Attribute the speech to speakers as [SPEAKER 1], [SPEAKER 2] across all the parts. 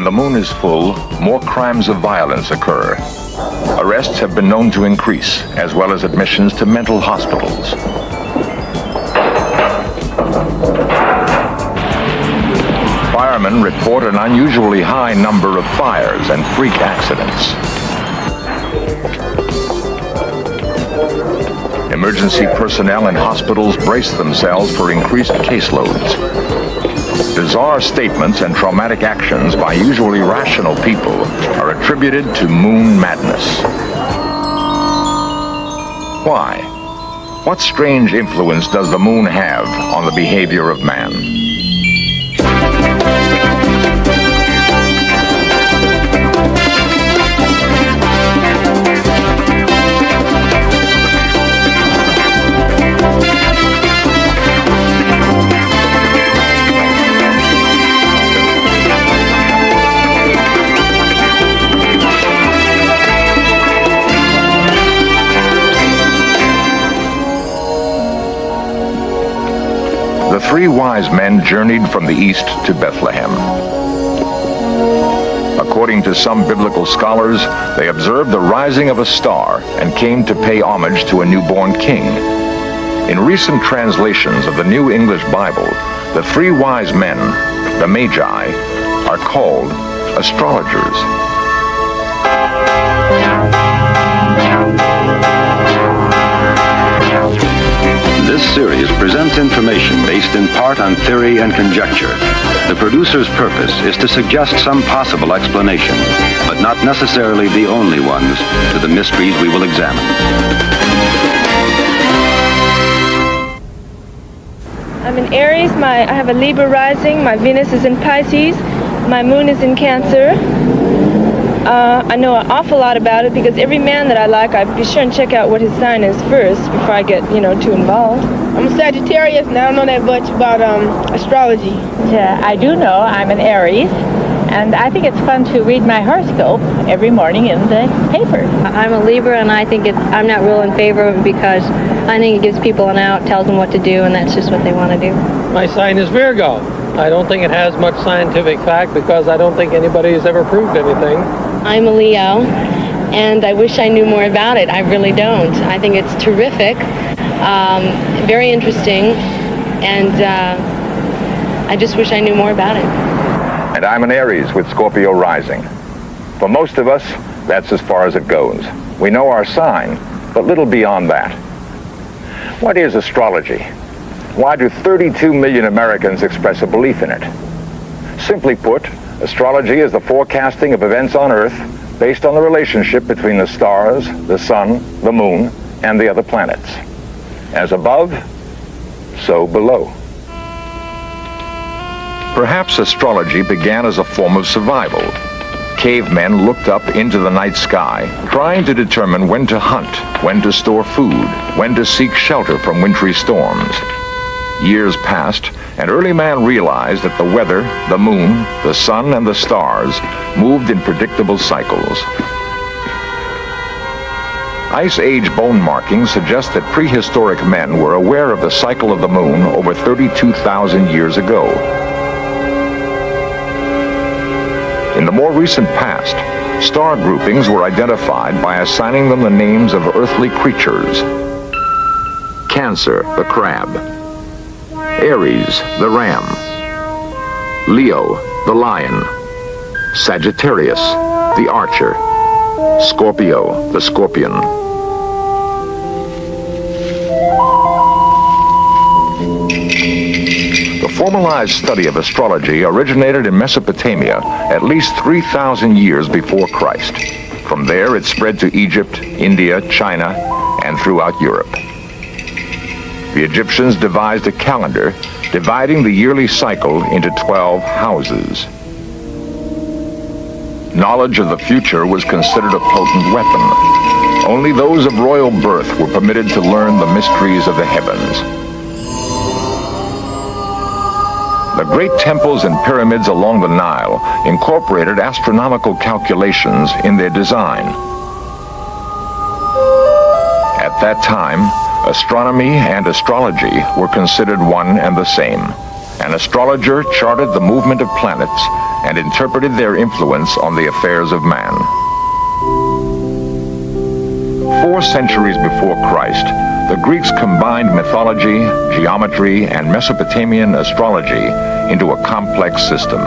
[SPEAKER 1] the moon is full, more crimes of violence occur. Arrests have been known to increase, as well as admissions to mental hospitals. Firemen report an unusually high number of fires and freak accidents. Emergency personnel in hospitals brace themselves for increased caseloads. Bizarre statements and traumatic actions by usually rational people are attributed to moon madness. Why? What strange influence does the moon have on the behavior of man? The three wise men journeyed from the east to Bethlehem. According to some biblical scholars, they observed the rising of a star and came to pay homage to a newborn king. In recent translations of the New English Bible, the three wise men, the Magi, are called astrologers.
[SPEAKER 2] This series presents information based in part on theory and conjecture. The producer's purpose is to suggest some possible explanation, but not necessarily the only ones, to the mysteries we will examine.
[SPEAKER 3] I'm in Aries. I have a Libra rising. My Venus is in Pisces. My moon is in Cancer. I know an awful lot about it because every man that I like, I be sure and check out what his sign is first before I get, too involved.
[SPEAKER 4] I'm a Sagittarius, and I don't know that much about astrology.
[SPEAKER 5] Yeah, I do know I'm an Aries, and I think it's fun to read my horoscope every morning in the paper.
[SPEAKER 6] I'm a Libra, and I think I'm not real in favor of it because I think it gives people an out, tells them what to do, and that's just what they want to do.
[SPEAKER 7] My sign is Virgo. I don't think it has much scientific fact because I don't think anybody has ever proved anything.
[SPEAKER 6] I'm a Leo, and I wish I knew more about it. I really don't. I think it's terrific, very interesting, and I just wish I knew more about it.
[SPEAKER 1] And I'm an Aries with Scorpio rising. For most of us, that's as far as it goes. We know our sign, but little beyond that. What is astrology? Why do 32 million Americans express a belief in it? Simply put, astrology is the forecasting of events on Earth based on the relationship between the stars, the sun, the moon, and the other planets. As above, so below. Perhaps astrology began as a form of survival. Cavemen looked up into the night sky, trying to determine when to hunt, when to store food, when to seek shelter from wintry storms. Years passed, and early man realized that the weather, the moon, the sun, and the stars moved in predictable cycles. Ice Age bone markings suggest that prehistoric men were aware of the cycle of the moon over 32,000 years ago. In the more recent past, star groupings were identified by assigning them the names of earthly creatures. Cancer, the crab. Aries, the ram. Leo, the lion. Sagittarius, the archer. Scorpio, the scorpion. The formalized study of astrology originated in Mesopotamia at least 3,000 years before Christ. From there, it spread to Egypt, India, China, and throughout Europe. The Egyptians devised a calendar dividing the yearly cycle into 12 houses. Knowledge of the future was considered a potent weapon. Only those of royal birth were permitted to learn the mysteries of the heavens. The great temples and pyramids along the Nile incorporated astronomical calculations in their design. At that time, astronomy and astrology were considered one and the same. an astrologer charted the movement of planets and interpreted their influence on the affairs of man. 4 centuries before Christ, the Greeks combined mythology, geometry, and Mesopotamian astrology into a complex system.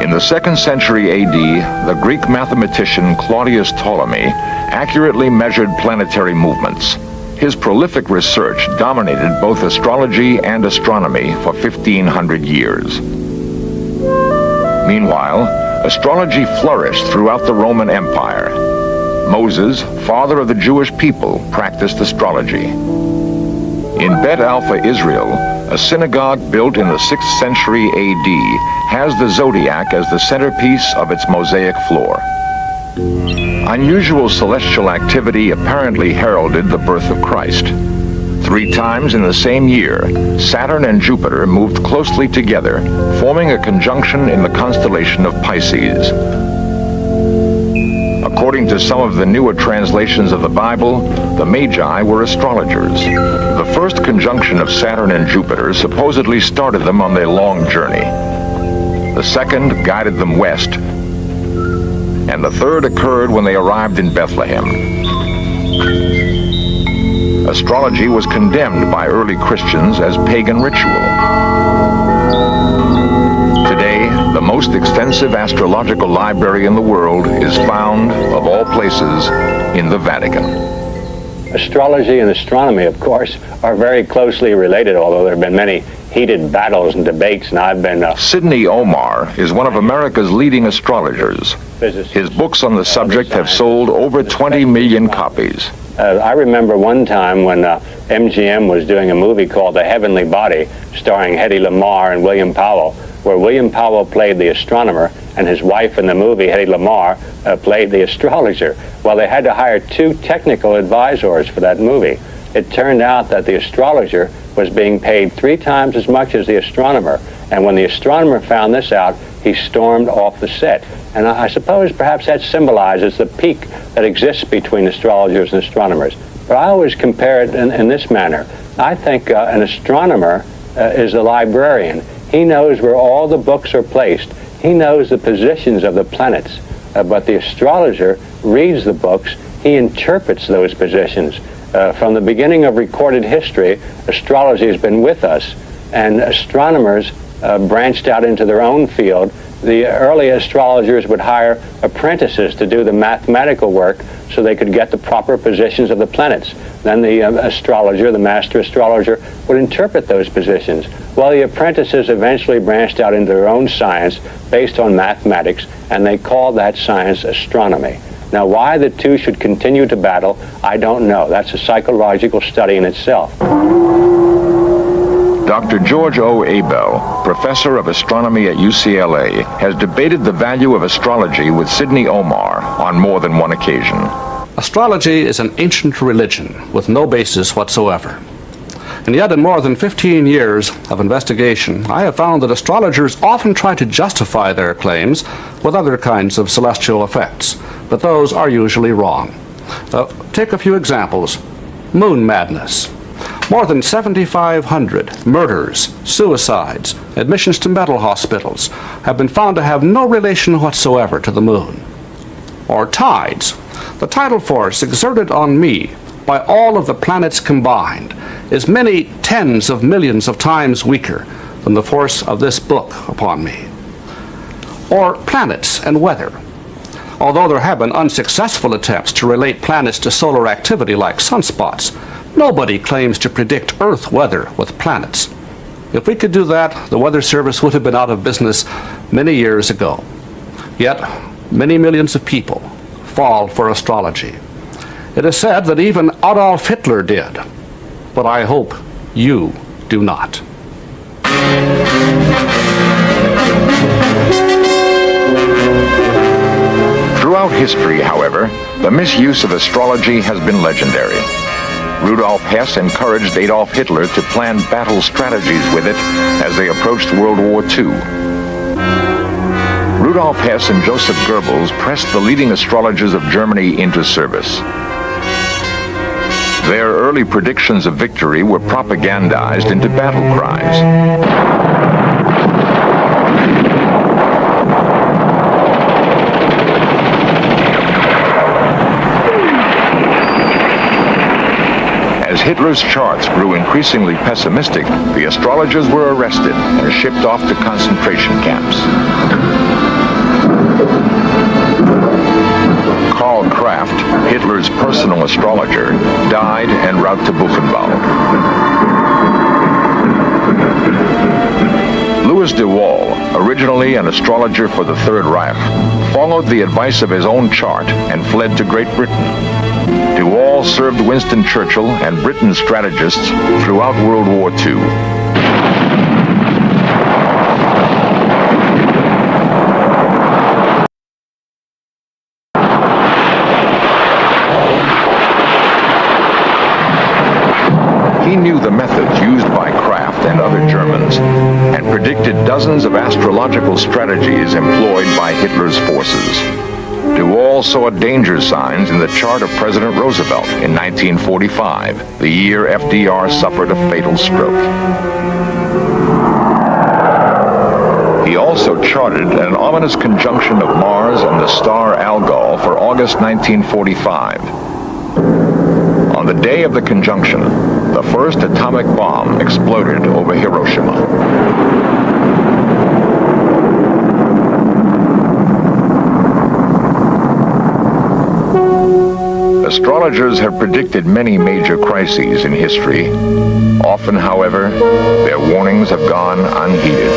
[SPEAKER 1] In the 2nd century AD, the Greek mathematician Claudius Ptolemy accurately measured planetary movements. His prolific research dominated both astrology and astronomy for 1,500 years. Meanwhile, astrology flourished throughout the Roman Empire. Moses, father of the Jewish people, practiced astrology. In Bet Alpha, Israel, a synagogue built in the 6th century AD has the zodiac as the centerpiece of its mosaic floor. Unusual celestial activity apparently heralded the birth of Christ. 3 times in the same year, Saturn and Jupiter moved closely together, forming a conjunction in the constellation of Pisces. According to some of the newer translations of the Bible, the Magi were astrologers. The first conjunction of Saturn and Jupiter supposedly started them on their long journey. The second guided them west, and the third occurred when they arrived in Bethlehem. Astrology was condemned by early Christians as pagan ritual. Today, the most extensive astrological library in the world is found, of all places, in the Vatican.
[SPEAKER 8] Astrology and astronomy, of course, are very closely related, although there have been many heated battles and debates, and I've been...
[SPEAKER 1] Sidney Omar is one of America's leading astrologers. His books on the subject have sold over 20 million copies.
[SPEAKER 8] I remember one time when MGM was doing a movie called The Heavenly Body, starring Hedy Lamarr and William Powell, where William Powell played the astronomer, and his wife in the movie, Hedy Lamarr, played the astrologer. Well, they had to hire 2 technical advisors for that movie. It turned out that the astrologer was being paid 3 times as much as the astronomer, and when the astronomer found this out, he stormed off the set. And I suppose perhaps that symbolizes the peak that exists between astrologers and astronomers. But I always compare it in this manner. I think an astronomer is a librarian. He knows where all the books are placed. He knows the positions of the planets. But the astrologer reads the books. He interprets those positions. From the beginning of recorded history, astrology has been with us, and astronomers branched out into their own field. The early astrologers would hire apprentices to do the mathematical work so they could get the proper positions of the planets. Then the astrologer, the master astrologer, would interpret those positions. Well, the apprentices eventually branched out into their own science based on mathematics, and they called that science astronomy. Now, why the two should continue to battle, I don't know. That's a psychological study in itself.
[SPEAKER 1] Dr. George O. Abel, professor of astronomy at UCLA, has debated the value of astrology with Sidney Omar on more than one occasion.
[SPEAKER 9] Astrology is an ancient religion with no basis whatsoever. And yet, in more than 15 years of investigation, I have found that astrologers often try to justify their claims with other kinds of celestial effects, but those are usually wrong. Take a few examples. Moon madness. More than 7,500 murders, suicides, admissions to mental hospitals have been found to have no relation whatsoever to the moon. Or tides. The tidal force exerted on me by all of the planets combined is many tens of millions of times weaker than the force of this book upon me. Or planets and weather. Although there have been unsuccessful attempts to relate planets to solar activity like sunspots, nobody claims to predict Earth weather with planets. If we could do that, the Weather Service would have been out of business many years ago. Yet, many millions of people fall for astrology. It is said that even Adolf Hitler did, but I hope you do not.
[SPEAKER 1] Throughout history, however, the misuse of astrology has been legendary. Rudolf Hess encouraged Adolf Hitler to plan battle strategies with it as they approached World War II. Rudolf Hess and Joseph Goebbels pressed the leading astrologers of Germany into service. Their early predictions of victory were propagandized into battle cries. As Hitler's charts grew increasingly pessimistic, the astrologers were arrested and shipped off to concentration camps. Karl Kraft, Hitler's personal astrologer, died en route to Buchenwald. Louis de Waal, originally an astrologer for the Third Reich, followed the advice of his own chart and fled to Great Britain. De Waal served Winston Churchill and Britain's strategists throughout World War II. He knew the methods used by Kraft and other Germans and predicted dozens of astrological strategies employed by Hitler's forces. De Waal saw danger signs in the chart of President Roosevelt in 1945, the year FDR suffered a fatal stroke. He also charted an ominous conjunction of Mars and the star Algol for August 1945. On the day of the conjunction, the first atomic bomb exploded over Hiroshima. Astrologers have predicted many major crises in history. Often, however, their warnings have gone unheeded.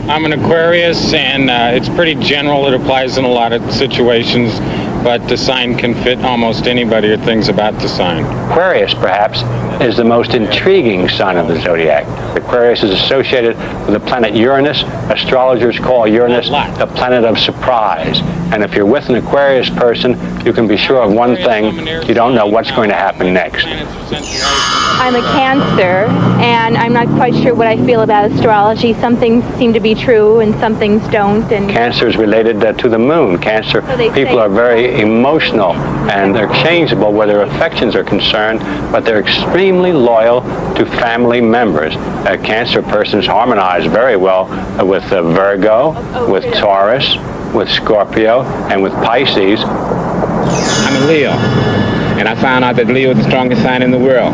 [SPEAKER 10] I'm an Aquarius, and it's pretty general. It applies in a lot of situations, but the sign can fit almost anybody or things about the sign.
[SPEAKER 8] Aquarius, perhaps, is the most intriguing sign of the zodiac. Aquarius is associated with the planet Uranus. Astrologers call Uranus the planet of surprise. And if you're with an Aquarius person, you can be sure of one thing: you don't know what's going to happen next.
[SPEAKER 11] I'm a Cancer, and I'm not quite sure what I feel about astrology. Some things seem to be true, and some things don't. And
[SPEAKER 8] Cancer is related to the moon. Cancer people are very emotional, and they're changeable where their affections are concerned, but they're extremely loyal to family members. Cancer persons harmonize very well with Virgo, with Taurus, with Scorpio, and with Pisces.
[SPEAKER 12] I'm a Leo, and I found out that Leo is the strongest sign in the world.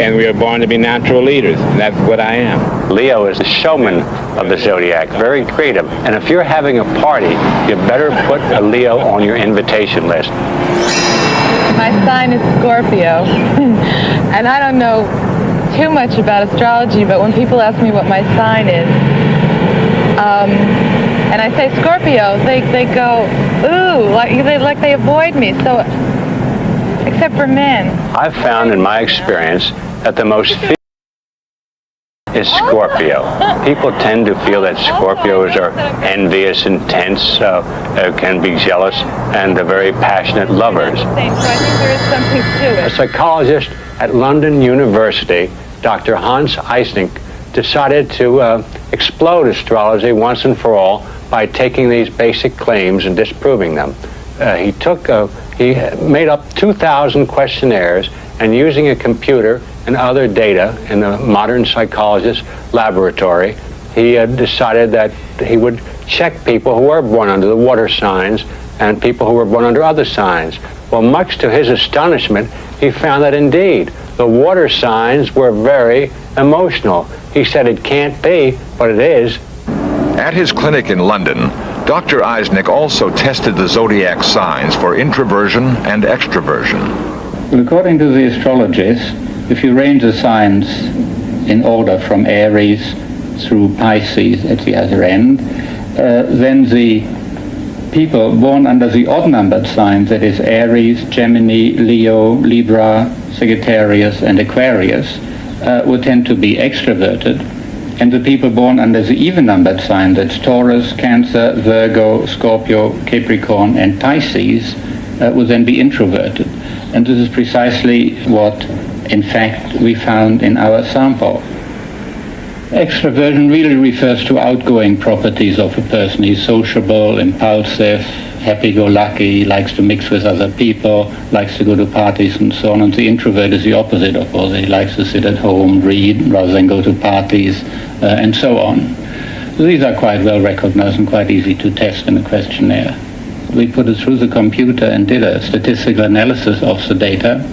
[SPEAKER 12] And we are born to be natural leaders, and that's what I am.
[SPEAKER 8] Leo is the showman of the zodiac, very creative. And if you're having a party, you better put a Leo on your invitation list.
[SPEAKER 13] My sign is Scorpio, and I don't know too much about astrology, but when people ask me what my sign is, and I say Scorpio, they go, ooh, like they avoid me. So, except for men.
[SPEAKER 8] I've found in my experience that the most is Scorpio. People tend to feel that Scorpios are envious, intense, can be jealous, and they're very passionate lovers.
[SPEAKER 13] So I think there is something to it.
[SPEAKER 8] A psychologist at London University, Dr. Hans Eysenck, decided to explode astrology once and for all by taking these basic claims and disproving them. He made up 2,000 questionnaires, and using a computer and other data in the modern psychologist's laboratory, he decided that he would check people who were born under the water signs and people who were born under other signs. Well, much to his astonishment, he found that indeed the water signs were very emotional. He said it can't be, but it is.
[SPEAKER 1] At his clinic in London, Dr. Eysenck also tested the zodiac signs for introversion and extroversion.
[SPEAKER 14] Well, according to the astrologers, if you range the signs in order from Aries through Pisces at the other end, then the people born under the odd-numbered signs, that is Aries, Gemini, Leo, Libra, Sagittarius, and Aquarius, would tend to be extroverted. And the people born under the even-numbered signs, that's Taurus, Cancer, Virgo, Scorpio, Capricorn, and Pisces, would then be introverted. And this is precisely what, in fact, we found in our sample. Extroversion really refers to outgoing properties of a person. He's sociable, impulsive, happy-go-lucky, likes to mix with other people, likes to go to parties and so on. And the introvert is the opposite, of course. He likes to sit at home, read, rather than go to parties, and so on. So these are quite well recognized and quite easy to test in a questionnaire. We put it through the computer and did a statistical analysis of the data.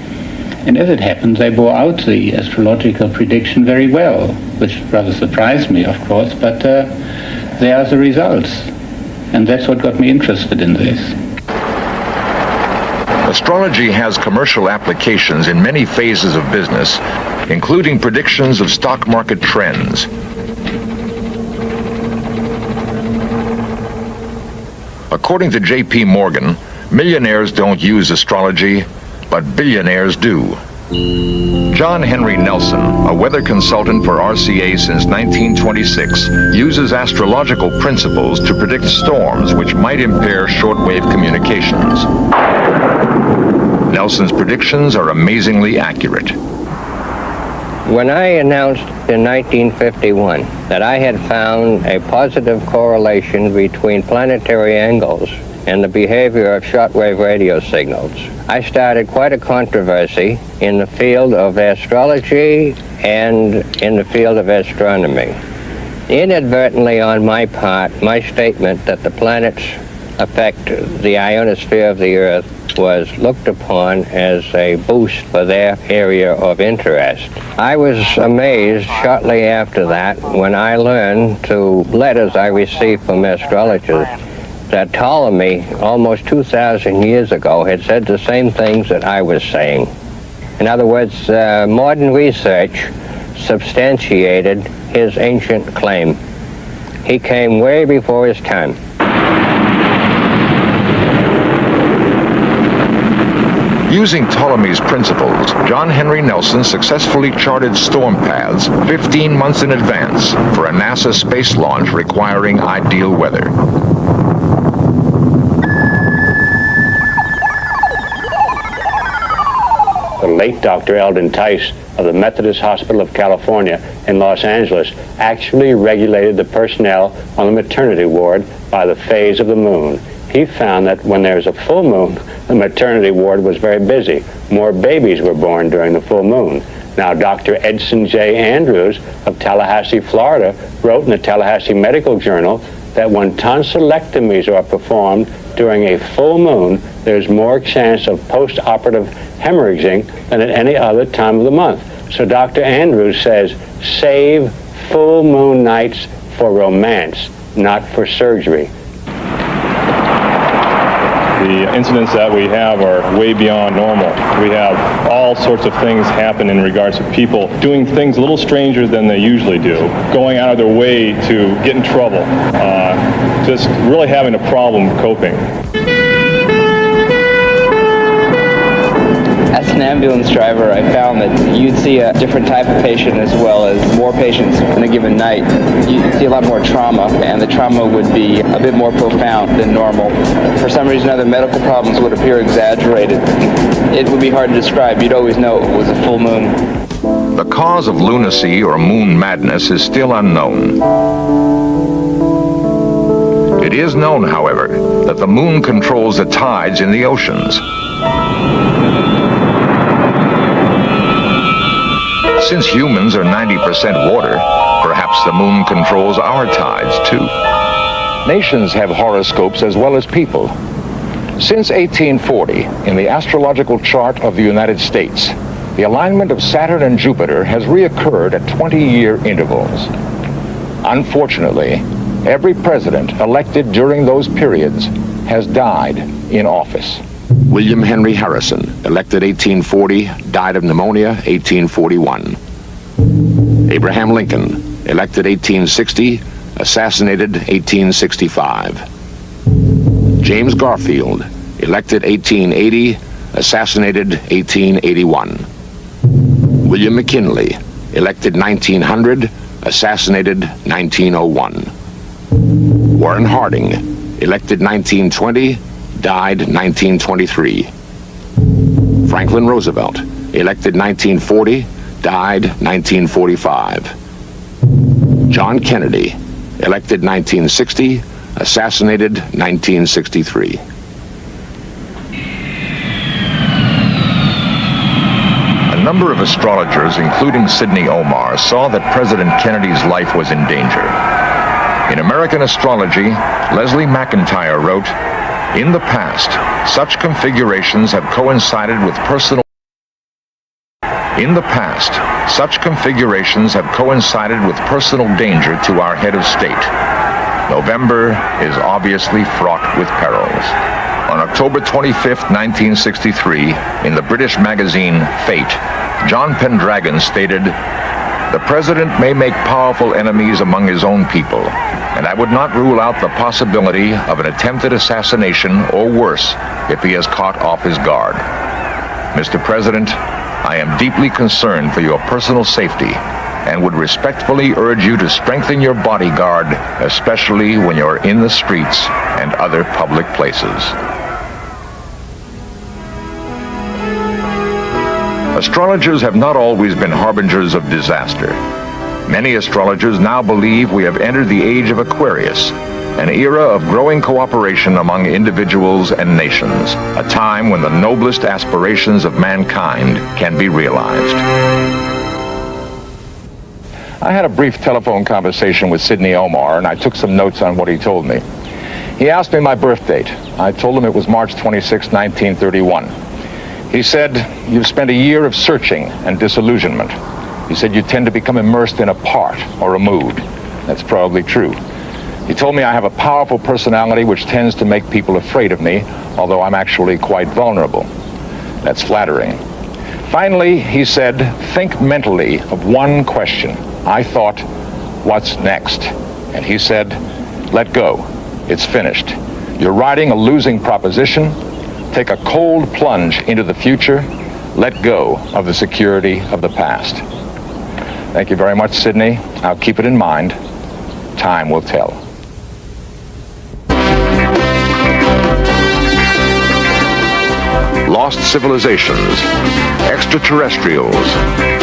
[SPEAKER 14] And as it happens, they bore out the astrological prediction very well, which rather surprised me, of course, but they are the results. And that's what got me interested in this.
[SPEAKER 1] Astrology has commercial applications in many phases of business, including predictions of stock market trends. According to J.P. Morgan, millionaires don't use astrology, but billionaires do. John Henry Nelson, a weather consultant for RCA since 1926, uses astrological principles to predict storms which might impair shortwave communications. Nelson's predictions are amazingly accurate.
[SPEAKER 15] When I announced in 1951 that I had found a positive correlation between planetary angles and the behavior of shortwave radio signals, I started quite a controversy in the field of astrology and in the field of astronomy. Inadvertently on my part, my statement that the planets affect the ionosphere of the Earth was looked upon as a boost for their area of interest. I was amazed shortly after that when I learned through letters I received from astrologers that Ptolemy, almost 2,000 years ago, had said the same things that I was saying. In other words, modern research substantiated his ancient claim. He came way before his time.
[SPEAKER 1] Using Ptolemy's principles, John Henry Nelson successfully charted storm paths 15 months in advance for a NASA space launch requiring ideal weather.
[SPEAKER 8] The late Dr. Eldon Tice of the Methodist Hospital of California in Los Angeles actually regulated the personnel on the maternity ward by the phase of the moon. He found that when there's a full moon, the maternity ward was very busy. More babies were born during the full moon. Now, Dr. Edson J. Andrews of Tallahassee, Florida, wrote in the Tallahassee Medical Journal that when tonsillectomies are performed during a full moon, there's more chance of post-operative hemorrhaging than at any other time of the month. So Dr. Andrews says, save full moon nights for romance, not for surgery.
[SPEAKER 16] The incidents that we have are way beyond normal. We have all sorts of things happen in regards to people doing things a little stranger than they usually do, going out of their way to get in trouble, just really having a problem coping.
[SPEAKER 17] As an ambulance driver, I found that you'd see a different type of patient as well as more patients in a given night. You'd see a lot more trauma, and the trauma would be a bit more profound than normal. For some reason or other, medical problems would appear exaggerated. It would be hard to describe. You'd always know it was a full moon.
[SPEAKER 1] The cause of lunacy or moon madness is still unknown. It is known, however, that the moon controls the tides in the oceans. Since humans are 90% water, perhaps the moon controls our tides too. Nations have horoscopes as well as people. Since 1840, in the astrological chart of the United States, the alignment of Saturn and Jupiter has reoccurred at 20-year intervals. Unfortunately, every president elected during those periods has died in office.
[SPEAKER 18] William Henry Harrison, elected 1840, died of pneumonia 1841. Abraham Lincoln, elected 1860, assassinated 1865. James Garfield, elected 1880, assassinated 1881. William McKinley, elected 1900, assassinated 1901. Warren Harding, elected 1920, died 1923. Franklin Roosevelt, elected 1940, died 1945. John Kennedy, elected 1960, assassinated 1963.
[SPEAKER 1] number of astrologers, including Sidney Omar, saw that President Kennedy's life was in danger. In American Astrology, Leslie McIntyre wrote, "In the past, such configurations have coincided with personal danger to our head of state. November is obviously fraught with perils." On October 25, 1963, in the British magazine Fate, John Pendragon stated, "The president may make powerful enemies among his own people, and I would not rule out the possibility of an attempted assassination or worse if he is caught off his guard. Mr. President, I am deeply concerned for your personal safety and would respectfully urge you to strengthen your bodyguard, especially when you're in the streets and other public places." Astrologers have not always been harbingers of disaster. Many astrologers now believe we have entered the age of Aquarius, an era of growing cooperation among individuals and nations, a time when the noblest aspirations of mankind can be realized. I had a brief telephone conversation with Sidney Omar, and I took some notes on what he told me. He asked me my birth date. I told him it was March 26, 1931. He said, "You've spent a year of searching and disillusionment." He said, "You tend to become immersed in a part or a mood." That's probably true. He told me I have a powerful personality which tends to make people afraid of me, although I'm actually quite vulnerable. That's flattering. Finally, he said, "Think mentally of one question." I thought, "What's next?" And he said, "Let go. It's finished. You're riding a losing proposition. Take a cold plunge into the future. Let go of the security of the past." Thank you very much, Sidney. I'll keep it in mind. Time will tell. Lost civilizations, extraterrestrials,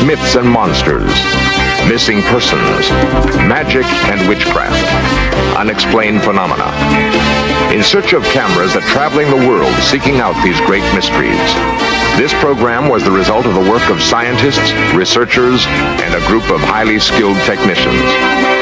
[SPEAKER 1] myths and monsters, missing persons, magic and witchcraft, unexplained phenomena. In search of cameras are traveling the world seeking out these great mysteries. This program was the result of the work of scientists, researchers, and a group of highly skilled technicians.